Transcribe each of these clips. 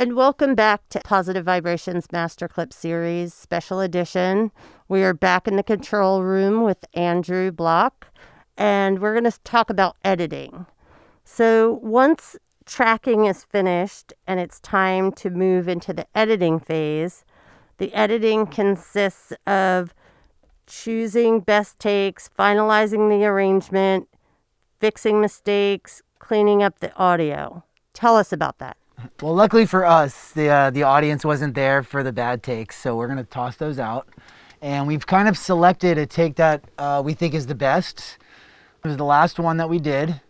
And welcome back to Positive Vibrations Master Clip Series Special Edition. We are back in the control room with Andrew Block, and we're going to talk about editing. So once tracking is finished and it's time to move into the editing phase, the editing consists of choosing best takes, finalizing the arrangement, fixing mistakes, cleaning up the audio. Tell us about that. Well, luckily for us, the audience wasn't there for the bad takes, so we're going to toss those out. And we've kind of selected a take that we think is the best. It was the last one that we did.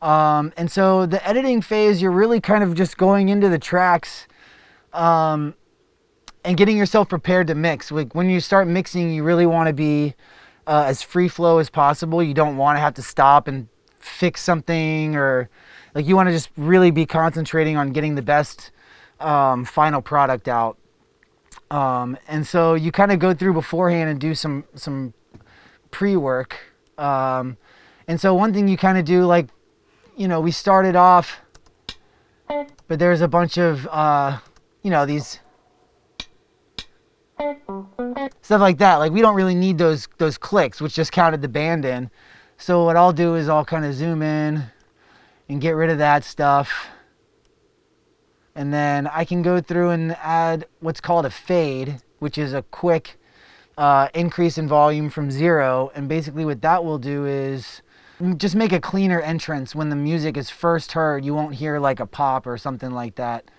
And so the editing phase, you're really kind of just going into the tracks and getting yourself prepared to mix. Like when you start mixing, you really want to be as free flow as possible. You don't want to have to stop and fix something, or like you want to just really be concentrating on getting the best final product out. And so you kind of go through beforehand and do some pre-work. And so one thing you kind of do, like, you know, we started off, but there's a bunch of, these stuff like that. Like we don't really need those clicks, which just counted the band in. So what I'll do is I'll kind of zoom in and get rid of that stuff. And then I can go through and add what's called a fade, which is a quick increase in volume from 0. And basically what that will do is just make a cleaner entrance. When the music is first heard, you won't hear like a pop or something like that.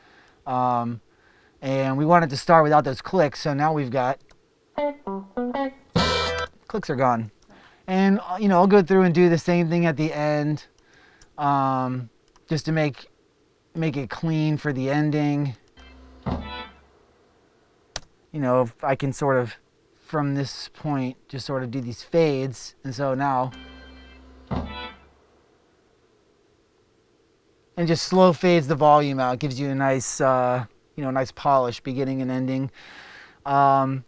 And we wanted to start without those clicks, so now we've got clicks are gone. And I'll go through and do the same thing at the end, just to make it clean for the ending. If I can sort of, from this point, just sort of do these fades. And so now, and just slow fades the volume out. It gives you a nice, nice polish beginning and ending.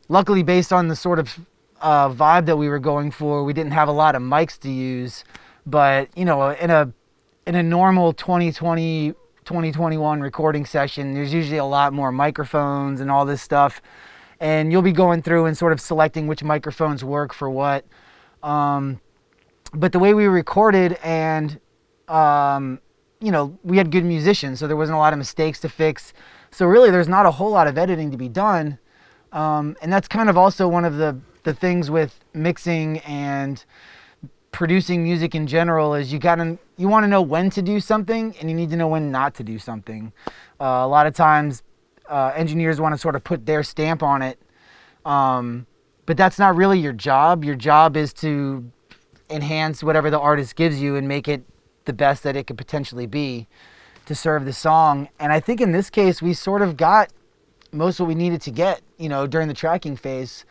Luckily, based on the sort of vibe that we were going for, we didn't have a lot of mics to use. But, in a normal 2020, 2021 recording session, there's usually a lot more microphones and all this stuff. And you'll be going through and sort of selecting which microphones work for what. But the way we recorded, and, we had good musicians, so there wasn't a lot of mistakes to fix. So really, there's not a whole lot of editing to be done. And that's kind of also one of the things with mixing and producing music in general, is you want to know when to do something, and you need to know when not to do something. A lot of times, engineers want to sort of put their stamp on it, but that's not really your job. Your job is to enhance whatever the artist gives you and make it the best that it could potentially be to serve the song. And I think in this case, we sort of got most of what we needed to get, during the tracking phase.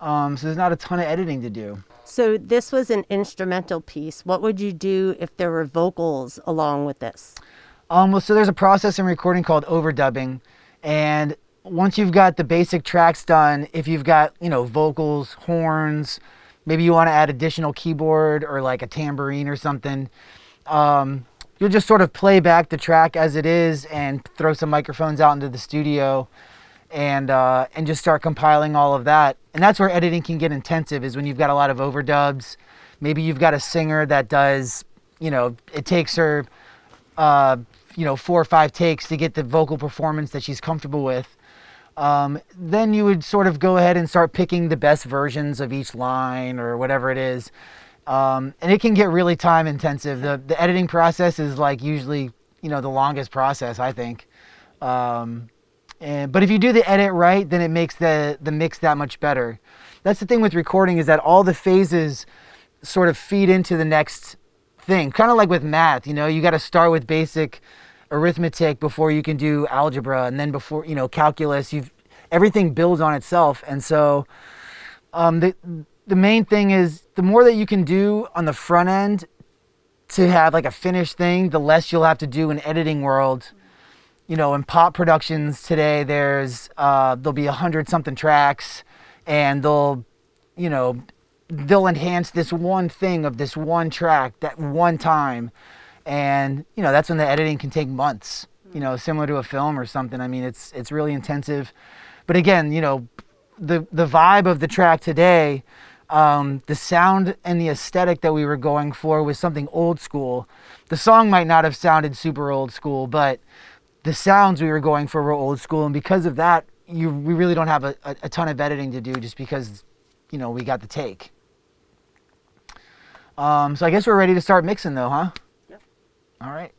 So there's not a ton of editing to do. So this was an instrumental piece. What would you do if there were vocals along with this? So there's a process in recording called overdubbing. And once you've got the basic tracks done, if you've got, vocals, horns, maybe you want to add additional keyboard or like a tambourine or something, you'll just sort of play back the track as it is and throw some microphones out into the studio and just start compiling all of that. And that's where editing can get intensive, is when you've got a lot of overdubs. Maybe you've got a singer that does, it takes her, 4 or 5 takes to get the vocal performance that she's comfortable with. Then you would sort of go ahead and start picking the best versions of each line or whatever it is. And it can get really time intensive. The editing process is like usually, the longest process, I think. But if you do the edit right, then it makes the mix that much better. That's the thing with recording, is that all the phases sort of feed into the next thing. Kind of like with math, you got to start with basic arithmetic before you can do algebra, and then before, calculus, everything builds on itself. And so the main thing is, the more that you can do on the front end to have like a finished thing, the less you'll have to do in editing world. In pop productions today, there'll be 100-something tracks, and they'll enhance this one thing of this one track that one time. And, that's when the editing can take months. you know, similar to a film or something. I mean, it's really intensive. But again, you know, the vibe of the track today, the sound and the aesthetic that we were going for was something old school. The song might not have sounded super old school, but the sounds we were going for were old school. And because of that, we really don't have a ton of editing to do just because, you know, we got the take. So I guess we're ready to start mixing though, huh? Yep. All right.